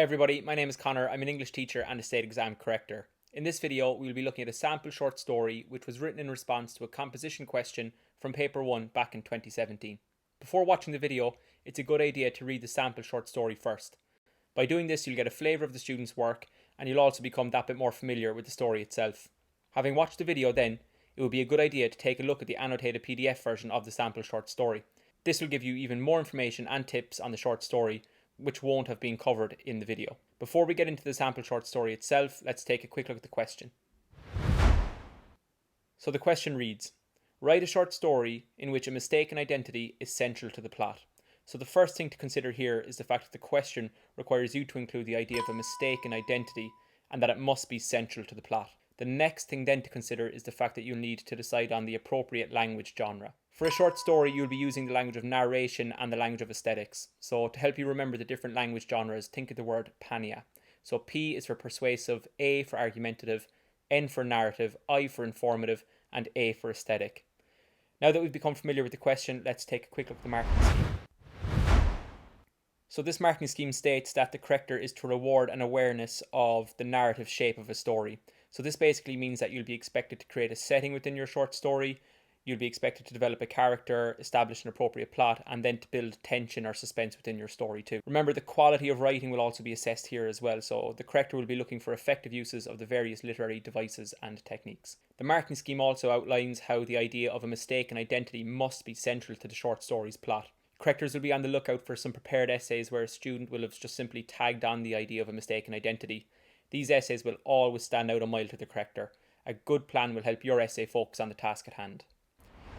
everybody, my name is Connor. I'm an English teacher and a state exam corrector. In this video, we'll be looking at a sample short story which was written in response to a composition question from paper 1 back in 2017. Before watching the video, it's a good idea to read the sample short story first. By doing this, you'll get a flavour of the student's work and you'll also become that bit more familiar with the story itself. Having watched the video then, it would be a good idea to take a look at the annotated PDF version of the sample short story. This will give you even more information and tips on the short story which won't have been covered in the video. Before we get into the sample short story itself, let's take a quick look at the question. So the question reads, write a short story in which a mistaken identity is central to the plot. So the first thing to consider here is the fact that the question requires you to include the idea of a mistaken identity and that it must be central to the plot. The next thing then to consider is the fact that you'll need to decide on the appropriate language genre. For a short story, you'll be using the language of narration and the language of aesthetics. So to help you remember the different language genres, think of the word pania. So P is for persuasive, A for argumentative, N for narrative, I for informative, and A for aesthetic. Now that we've become familiar with the question, let's take a quick look at the marking scheme. So this marking scheme states that the corrector is to reward an awareness of the narrative shape of a story. So this basically means that you'll be expected to create a setting within your short story, you'll be expected to develop a character, establish an appropriate plot, and then to build tension or suspense within your story too. Remember, the quality of writing will also be assessed here as well, so the corrector will be looking for effective uses of the various literary devices and techniques. The marking scheme also outlines how the idea of a mistaken identity must be central to the short story's plot. Correctors will be on the lookout for some prepared essays where a student will have just simply tagged on the idea of a mistaken identity. These essays will always stand out a mile to the corrector. A good plan will help your essay focus on the task at hand.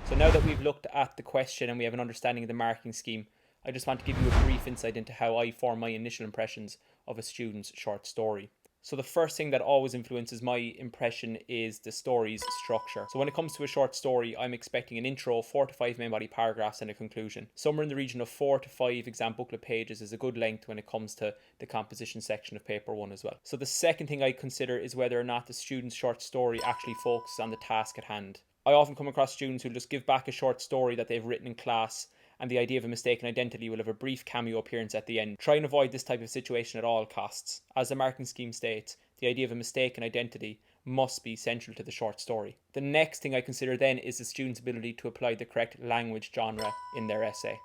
So now that we've looked at the question and we have an understanding of the marking scheme, I just want to give you a brief insight into how I form my initial impressions of a student's short story. So the first thing that always influences my impression is the story's structure. So when it comes to a short story, I'm expecting an intro, 4 to 5 main body paragraphs and a conclusion. Somewhere in the region of 4 to 5 exam booklet pages is a good length when it comes to the composition section of paper 1 as well. So the second thing I consider is whether or not the student's short story actually focuses on the task at hand. I often come across students who just give back a short story that they've written in class and the idea of a mistaken identity will have a brief cameo appearance at the end. Try and avoid this type of situation at all costs. As the marking scheme states, the idea of a mistaken identity must be central to the short story. The next thing I consider then is the student's ability to apply the correct language genre in their essay.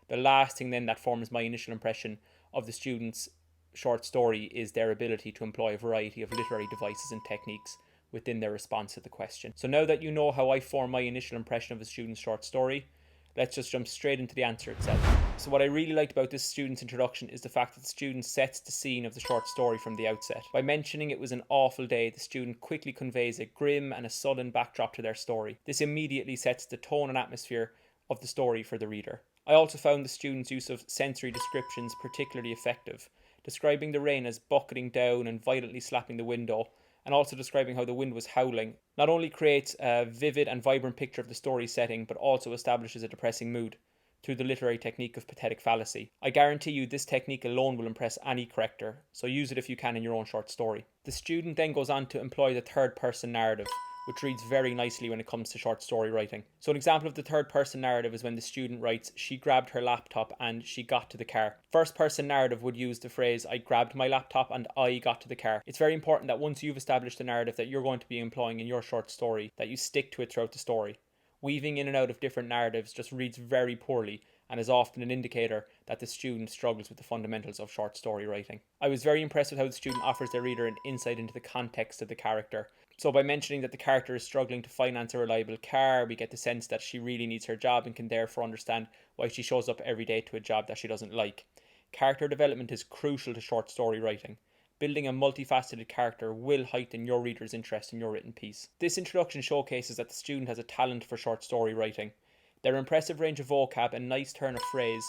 The last thing then that forms my initial impression of the student's short story is their ability to employ a variety of literary devices and techniques within their response to the question. So now that you know how I form my initial impression of a student's short story, let's just jump straight into the answer itself. So what I really liked about this student's introduction is the fact that the student sets the scene of the short story from the outset. By mentioning it was an awful day, the student quickly conveys a grim and a sullen backdrop to their story. This immediately sets the tone and atmosphere of the story for the reader. I also found the student's use of sensory descriptions particularly effective, describing the rain as bucketing down and violently slapping the window, and also describing how the wind was howling, not only creates a vivid and vibrant picture of the story setting, but also establishes a depressing mood through the literary technique of pathetic fallacy. I guarantee you this technique alone will impress any corrector, so use it if you can in your own short story. The student then goes on to employ the third person narrative, which reads very nicely when it comes to short story writing. So an example of the third person narrative is when the student writes, she grabbed her laptop and she got to the car. First person narrative would use the phrase, I grabbed my laptop and I got to the car. It's very important that once you've established the narrative that you're going to be employing in your short story, that you stick to it throughout the story. Weaving in and out of different narratives just reads very poorly and is often an indicator that the student struggles with the fundamentals of short story writing. I was very impressed with how the student offers their reader an insight into the context of the character. So by mentioning that the character is struggling to finance a reliable car, we get the sense that she really needs her job and can therefore understand why she shows up every day to a job that she doesn't like. Character development is crucial to short story writing. Building a multifaceted character will heighten your reader's interest in your written piece. This introduction showcases that the student has a talent for short story writing. Their impressive range of vocab and nice turn of phrase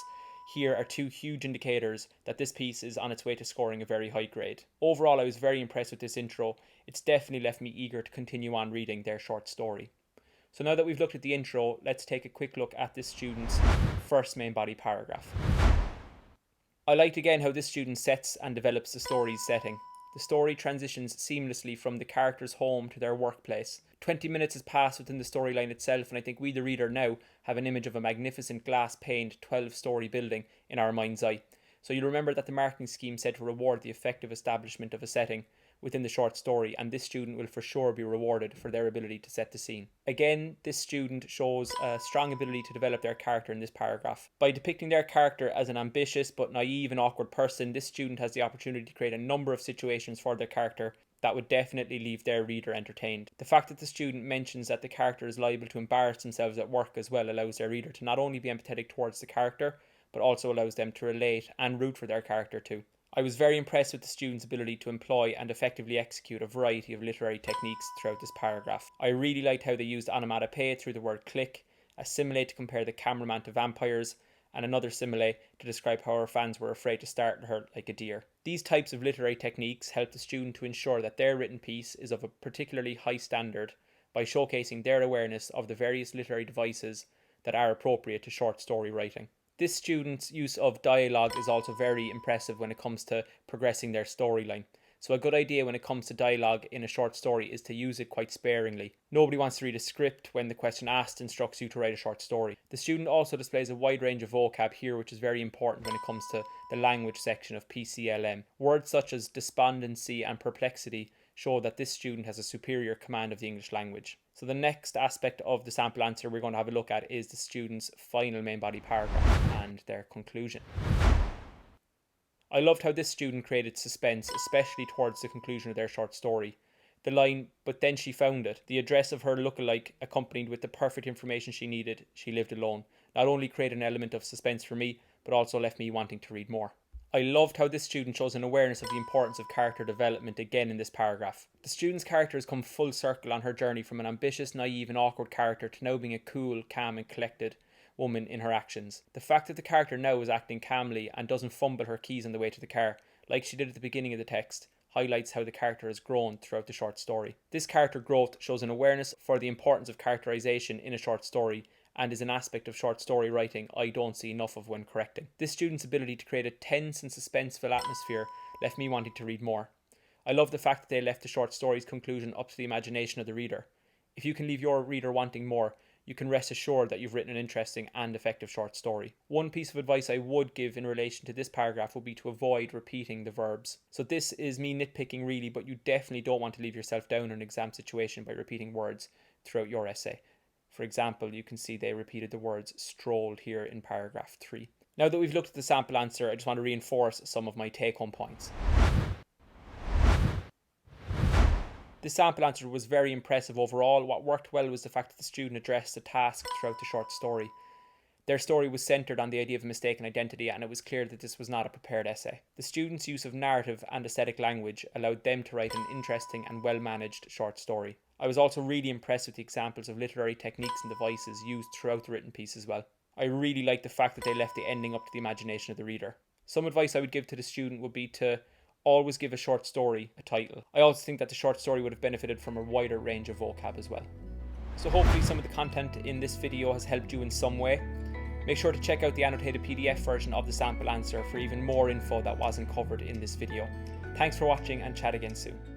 here are two huge indicators that this piece is on its way to scoring a very high grade. Overall, I was very impressed with this intro. It's definitely left me eager to continue on reading their short story. So now that we've looked at the intro, let's take a quick look at this student's first main body paragraph. I liked again how this student sets and develops the story's setting. The story transitions seamlessly from the character's home to their workplace. 20 minutes has passed within the storyline itself, and I think we, the reader, now have an image of a magnificent glass-paned 12-storey building in our mind's eye. So you remember that the marking scheme said to reward the effective establishment of a setting within the short story, and this student will for sure be rewarded for their ability to set the scene. Again, this student shows a strong ability to develop their character in this paragraph. By depicting their character as an ambitious but naive and awkward person, this student has the opportunity to create a number of situations for their character that would definitely leave their reader entertained. The fact that the student mentions that the character is liable to embarrass themselves at work as well allows their reader to not only be empathetic towards the character, but also allows them to relate and root for their character too. I was very impressed with the student's ability to employ and effectively execute a variety of literary techniques throughout this paragraph. I really liked how they used onomatopoeia through the word click, a simile to compare the cameraman to vampires, and another simile to describe how her fans were afraid to startle her like a deer. These types of literary techniques help the student to ensure that their written piece is of a particularly high standard by showcasing their awareness of the various literary devices that are appropriate to short story writing. This student's use of dialogue is also very impressive when it comes to progressing their storyline. So a good idea when it comes to dialogue in a short story is to use it quite sparingly. Nobody wants to read a script when the question asked instructs you to write a short story. The student also displays a wide range of vocab here, which is very important when it comes to the language section of PCLM. Words such as despondency and perplexity show that this student has a superior command of the English language. So the next aspect of the sample answer we're going to have a look at is the student's final main body paragraph and their conclusion. I loved how this student created suspense, especially towards the conclusion of their short story. The line, "but then she found it," the address of her lookalike accompanied with the perfect information she needed, she lived alone, not only created an element of suspense for me, but also left me wanting to read more. I loved how this student shows an awareness of the importance of character development again in this paragraph. The student's character has come full circle on her journey from an ambitious, naive and awkward character to now being a cool, calm and collected woman in her actions. The fact that the character now is acting calmly and doesn't fumble her keys on the way to the car, like she did at the beginning of the text, highlights how the character has grown throughout the short story. This character growth shows an awareness for the importance of characterization in a short story and is an aspect of short story writing I don't see enough of when correcting. This student's ability to create a tense and suspenseful atmosphere left me wanting to read more. I love the fact that they left the short story's conclusion up to the imagination of the reader. If you can leave your reader wanting more, you can rest assured that you've written an interesting and effective short story. One piece of advice I would give in relation to this paragraph would be to avoid repeating the verbs. So this is me nitpicking really, but you definitely don't want to leave yourself down in an exam situation by repeating words throughout your essay. For example, you can see they repeated the words strolled here in paragraph 3. Now that we've looked at the sample answer, I just want to reinforce some of my take-home points. This sample answer was very impressive overall. What worked well was the fact that the student addressed a task throughout the short story. Their story was centred on the idea of mistaken identity, and it was clear that this was not a prepared essay. The student's use of narrative and aesthetic language allowed them to write an interesting and well-managed short story. I was also really impressed with the examples of literary techniques and devices used throughout the written piece as well. I really liked the fact that they left the ending up to the imagination of the reader. Some advice I would give to the student would be to always give a short story a title. I also think that the short story would have benefited from a wider range of vocab as well. So hopefully some of the content in this video has helped you in some way. Make sure to check out the annotated PDF version of the sample answer for even more info that wasn't covered in this video. Thanks for watching and chat again soon.